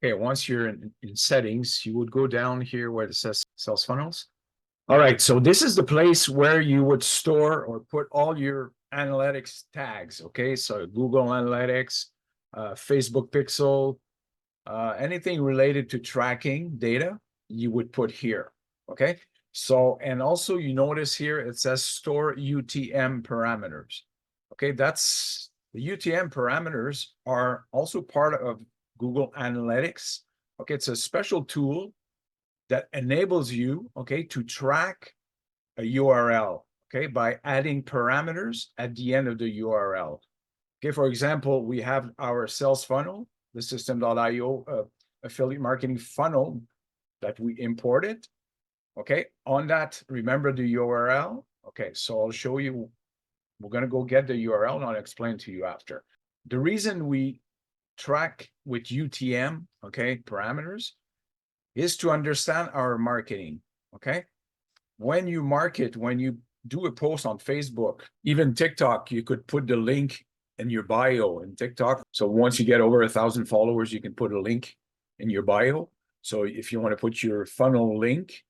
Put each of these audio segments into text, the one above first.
Okay, once you're in settings, you would go down here where it says sales funnels. All right, so this is the place where you would store or put all your analytics tags. Okay, so Google Analytics, Facebook Pixel, anything related to tracking data, you would put here. Okay, so and also you notice here it says store UTM parameters. Okay, that's the UTM parameters are also part of Google Analytics. Okay, it's a special tool that enables you, okay, to track a URL, okay, by adding parameters at the end of the URL. Okay, for example, we have our sales funnel, the system.io affiliate marketing funnel that we imported. Okay, on that, remember the URL. Okay, so I'll show you. We're going to go get the URL and I'll explain to you after. The reason we track with UTM, okay, parameters is to understand our marketing. Okay, when you market, when you do a post on Facebook, even TikTok, you could put the link in your bio in TikTok. So once you get over 1,000 followers, you can put a link in your bio. So if you want to put your funnel link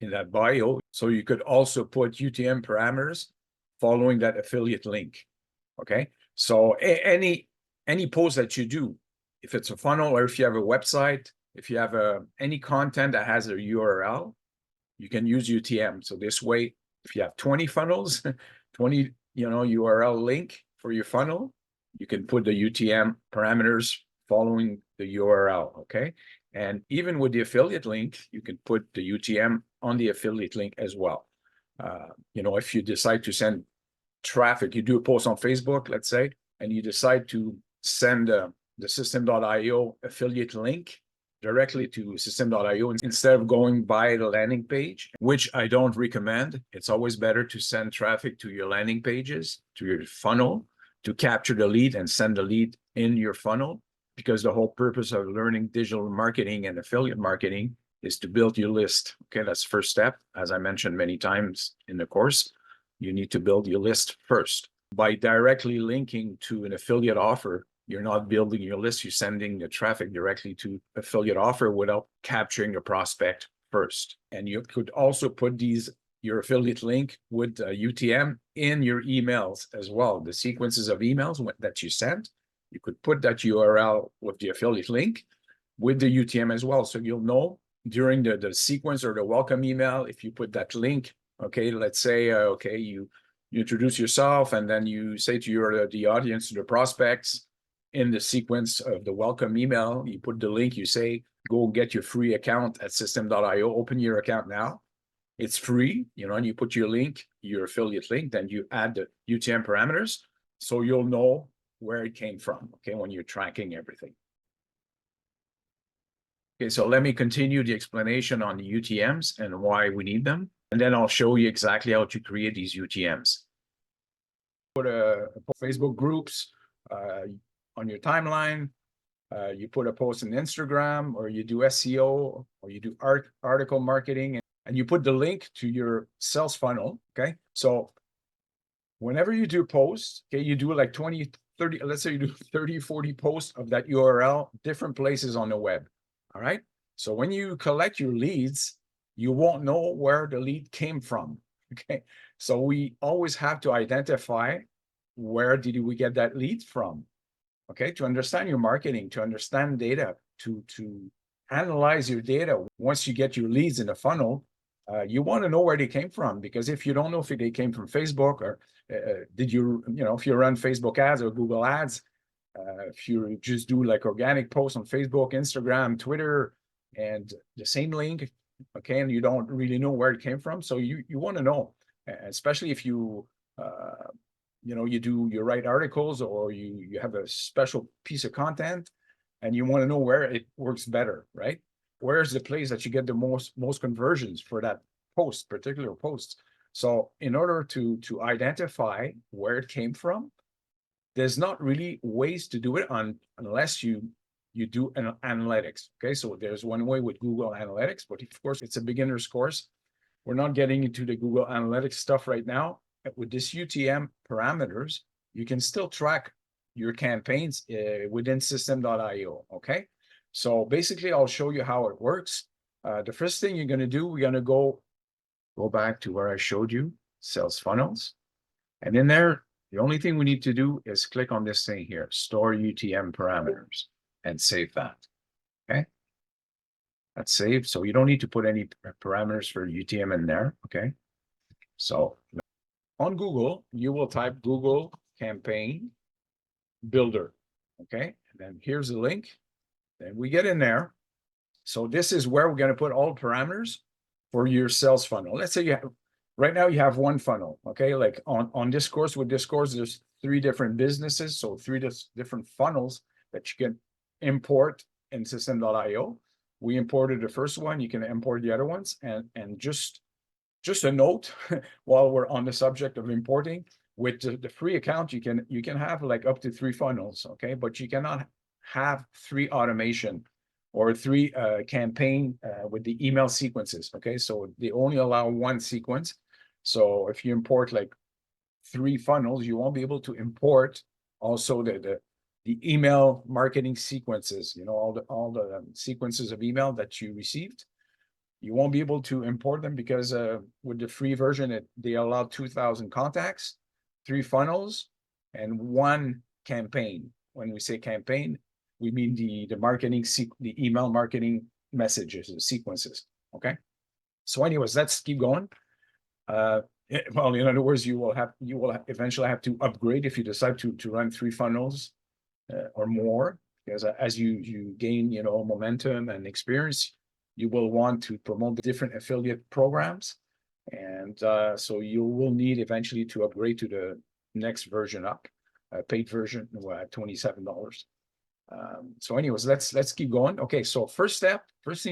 in that bio, so you could also put UTM parameters following that affiliate link. Okay, so any post that you do, if it's a funnel or if you have a website, if you have any content that has a URL, you can use UTM. So this way, if you have 20 funnels, 20 URL link for your funnel, you can put the UTM parameters following the URL. Okay, and even with the affiliate link, you can put the UTM on the affiliate link as well. If you decide to send traffic, you do a post on Facebook, let's say, and you decide to send the system.io affiliate link directly to system.io instead of going by the landing page, which I don't recommend. It's always better to send traffic to your landing pages, to your funnel, to capture the lead and send the lead in your funnel, because the whole purpose of learning digital marketing and affiliate marketing is to build your list. Okay, that's the first step. As I mentioned many times in the course, you need to build your list first. By directly linking to an affiliate offer, you're not building your list, you're sending the traffic directly to affiliate offer without capturing the prospect first. And you could also put your affiliate link with UTM in your emails as well. The sequences of emails that you sent, you could put that URL with the affiliate link with the UTM as well. So you'll know during the sequence or the welcome email, if you put that link, okay, let's say, you introduce yourself and then you say to the audience, to the prospects, in the sequence of the welcome email, you put the link, you say, go get your free account at system.io, open your account now. It's free, and you put your link, your affiliate link, then you add the UTM parameters, so you'll know where it came from, okay, when you're tracking everything. Okay, so let me continue the explanation on the UTMs and why we need them, and then I'll show you exactly how to create these UTMs. Put Facebook groups, on your timeline, you put a post in Instagram, or you do SEO, or you do article marketing, and you put the link to your sales funnel. Okay, so whenever you do posts, okay, you do like 20, 30, let's say you do 30, 40 posts of that URL, different places on the web. All right, so when you collect your leads, you won't know where the lead came from. Okay, so we always have to identify where did we get that lead from. Okay, to understand your marketing, to understand data, to analyze your data. Once you get your leads in the funnel, you want to know where they came from, because if you don't know if they came from Facebook or if you run Facebook ads or Google ads, if you just do like organic posts on Facebook, Instagram, Twitter, and the same link, okay, and you don't really know where it came from. So you want to know, especially if you you write articles, or you have a special piece of content and you want to know where it works better, right? Where's the place that you get the most conversions for that particular post? So in order to identify where it came from, there's not really ways to do it unless you do an analytics. Okay, so there's one way with Google Analytics, but of course it's a beginner's course. We're not getting into the Google Analytics stuff right now. With this UTM parameters, you can still track your campaigns within system.io. Okay, So basically, I'll show you how it works. The first thing you're going to do, we're going to go back to where I showed you, sales funnels. And in there, the only thing we need to do is click on this thing here, store UTM parameters, and save that. Okay. That's saved. So you don't need to put any parameters for UTM in there. Okay. So on Google, you will type Google Campaign Builder. Okay. And then here's the link. Then we get in there. So this is where we're going to put all parameters for your sales funnel. Let's say you have, right now you have one funnel. Okay. Like on this course, with this course, there's 3 different businesses. So 3 different funnels that you can import in system.io. We imported the first one. You can import the other ones. And just a note while we're on the subject of importing, with the free account, you can have like up to 3 funnels. Okay. But you cannot have 3 automation or 3 campaign with the email sequences. Okay. So they only allow 1 sequence. So if you import like 3 funnels, you won't be able to import also the email marketing sequences, you know, all the sequences of email that you received. You won't be able to import them because with the free version, they allow 2,000 contacts, 3 funnels, and 1 campaign. When we say campaign, we mean the marketing, the email marketing messages, the sequences. Okay. So anyways, let's keep going. Well, in other words, you will eventually have to upgrade if you decide to run 3 funnels or more, because as you gain, you know, momentum and experience, you will want to promote the different affiliate programs. And so you will need eventually to upgrade to the next version up, paid version at $27. So anyways, let's keep going. Okay, so first thing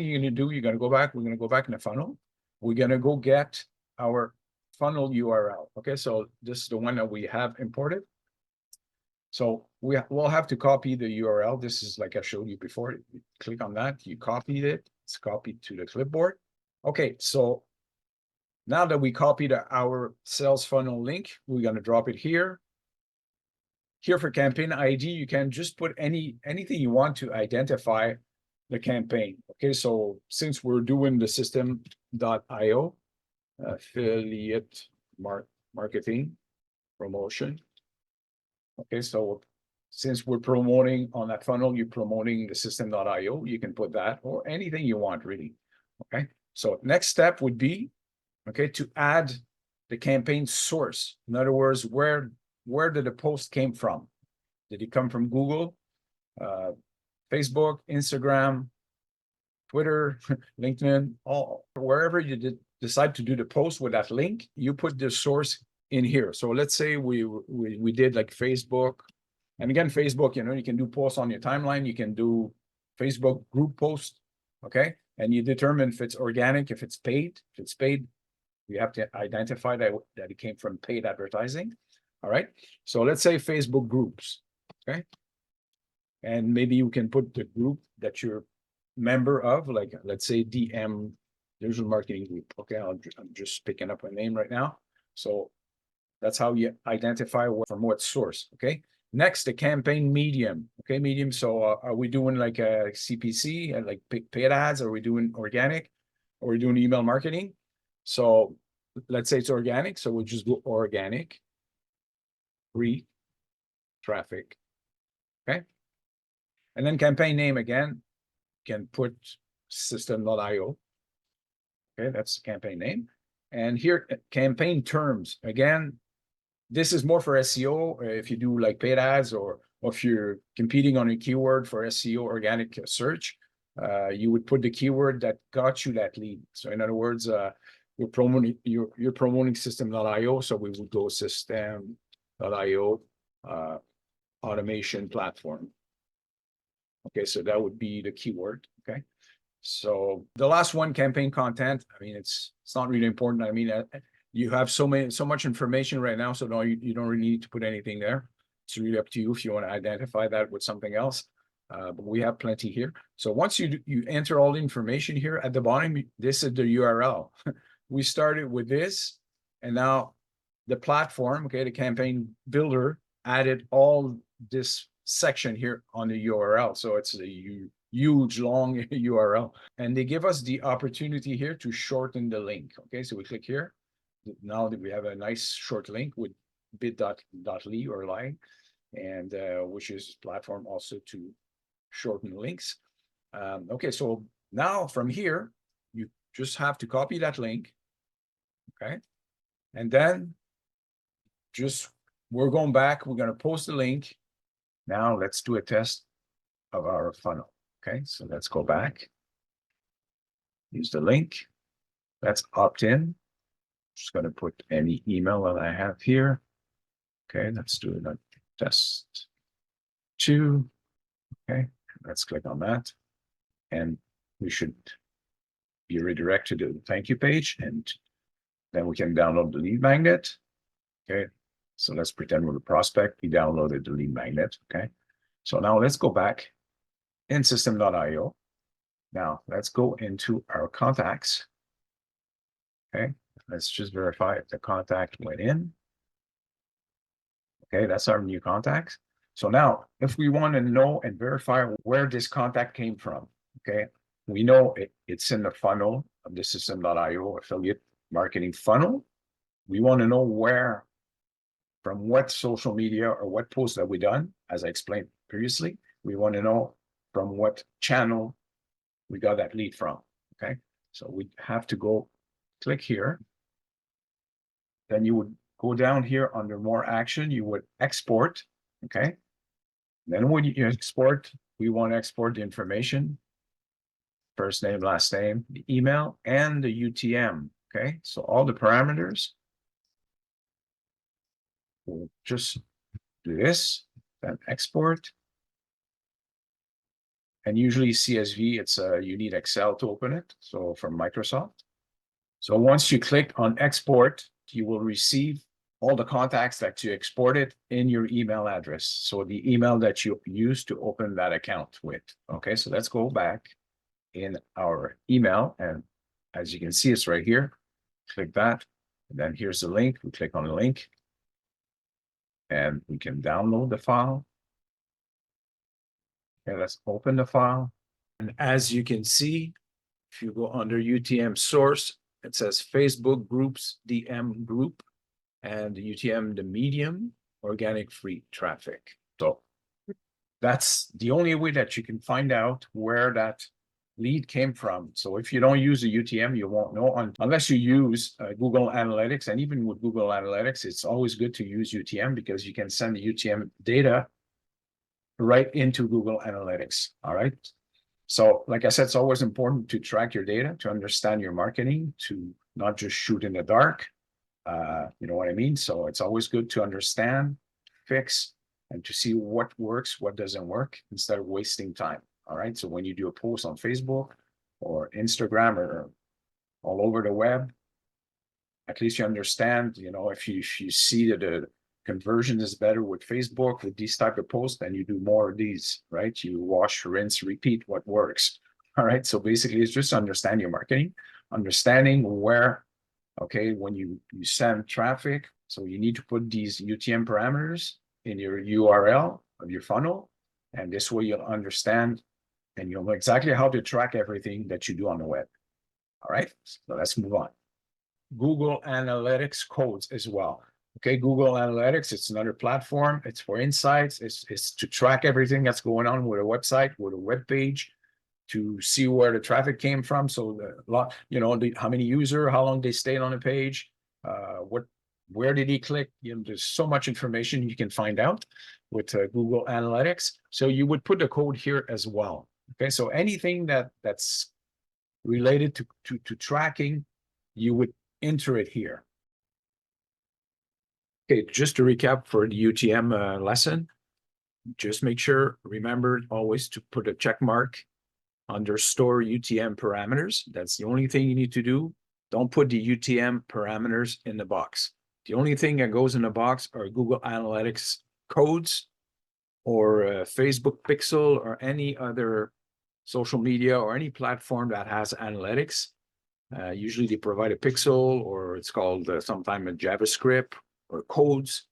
you're going to do, we're going to go back in the funnel. We're going to go get our funnel URL. Okay, so this is the one that we have imported. So we'll have to copy the URL. This is like I showed you before. You click on that, you copied it. It's copied to the clipboard. Okay, so now that we copied our sales funnel link, we're going to drop it here. Here for campaign ID, you can just put anything you want to identify the campaign. Okay, so since we're doing the system.io, affiliate marketing promotion. Okay, so since we're promoting on that funnel, you're promoting the system.io, you can put that or anything you want, really. Okay, so next step would be, okay, to add the campaign source. In other words, where did the post came from? Did it come from Google, Facebook, Instagram, Twitter, LinkedIn, wherever you decide to do the post with that link, you put the source in here. So let's say we did like Facebook, and again, Facebook, you know, you can do posts on your timeline, you can do Facebook group post, okay? And you determine if it's organic, if it's paid. If it's paid, you have to identify that it came from paid advertising. All right. So let's say Facebook groups, okay? And maybe you can put the group that you're member of, like let's say DM digital marketing group. Okay, I'm just picking up a name right now. So that's how you identify from what source. Okay, next, the campaign medium. Okay, medium. So are we doing like a CPC and like paid ads? Are we doing organic? Or are we doing email marketing? So let's say it's organic. So we'll just do organic, free traffic. Okay, and then campaign name again. Can put system.io. Okay, that's the campaign name. And here, campaign terms. Again, this is more for SEO. If you do like paid ads or if you're competing on a keyword for SEO organic search, you would put the keyword that got you that lead. So in other words, you're promoting system.io. So we would go system.io automation platform. Okay, so that would be the keyword. Okay, so the last one, campaign content. I mean, it's not really important. I mean, you have so much information right now, so no, you don't really need to put anything there. It's really up to you if you want to identify that with something else. But we have plenty here. So once you enter all the information here at the bottom, this is the URL. We started with this, and now the platform, okay, the campaign builder added all this section here on the URL. So it's huge long URL, and they give us the opportunity here to shorten the link. Okay, so we click here. Now that we have a nice short link with bit.ly or line, and which is platform also to shorten links. Okay, so now from here, you just have to copy that link. Okay, and then just we're going back, we're going to post the link. Now let's do a test of our funnel. Okay, so let's go back. Use the link. Let's opt in. Just going to put any email that I have here. Okay, let's do it. Test 2. Okay, let's click on that. And we should be redirected to the thank you page. And then we can download the lead magnet. Okay, so let's pretend we're the prospect. We downloaded the lead magnet. Okay, so now let's go back in system.io. Now let's go into our contacts. Okay, let's just verify if the contact went in. Okay, that's our new contact. So now, if we want to know and verify where this contact came from, okay, we know it's in the funnel of the system.io affiliate marketing funnel. We want to know where, from what social media or what post that we done, as I explained previously. We want to know from what channel we got that lead from. Okay, so we have to go click here. Then you would go down here under more action, you would export. Okay, then when you export, we want to export the information, first name, last name, the email, and the UTM. Okay, so all the parameters. We'll just do this, then export. And usually CSV, you need Excel to open it. So from Microsoft. So once you click on export, you will receive all the contacts that you exported in your email address. So the email that you used to open that account with. Okay, so let's go back in our email. And as you can see, it's right here. Click that. And then here's the link. We click on the link. And we can download the file. Okay, let's open the file. And as you can see, if you go under UTM source, it says Facebook groups, DM group, and the UTM, the medium, organic free traffic. So that's the only way that you can find out where that lead came from. So if you don't use the UTM, you won't know unless you use Google Analytics. And even with Google Analytics, it's always good to use UTM because you can send the UTM data right into Google Analytics. All right. So like I said, it's always important to track your data, to understand your marketing, to not just shoot in the dark. You know what I mean? So it's always good to understand, fix, and to see what works, what doesn't work, instead of wasting time. All right. So when you do a post on Facebook or Instagram or all over the web, at least you understand, you know, if you see that the conversion is better with Facebook, with these type of posts, then you do more of these, right? You wash, rinse, repeat what works. All right. So basically it's just understand your marketing, understanding where, okay, when you send traffic, so you need to put these UTM parameters in your URL of your funnel. And this way you'll understand and you'll know exactly how to track everything that you do on the web. All right, so let's move on. Google Analytics codes as well. Okay, Google Analytics, it's another platform. It's for insights. It's to track everything that's going on with a website, with a web page, to see where the traffic came from. So how many users, how long they stayed on the page, where did he click? You know, there's so much information you can find out with Google Analytics. So you would put the code here as well. Okay, so anything that's related to tracking, you would enter it here. Okay, just to recap for the UTM lesson, just make sure, remember always to put a check mark under store UTM parameters. That's the only thing you need to do. Don't put the UTM parameters in the box. The only thing that goes in the box are Google Analytics codes or Facebook Pixel or any other social media or any platform that has analytics. Usually they provide a pixel or it's called sometime a JavaScript or codes.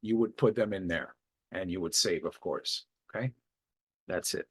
You would put them in there and you would save, of course. Okay, that's it.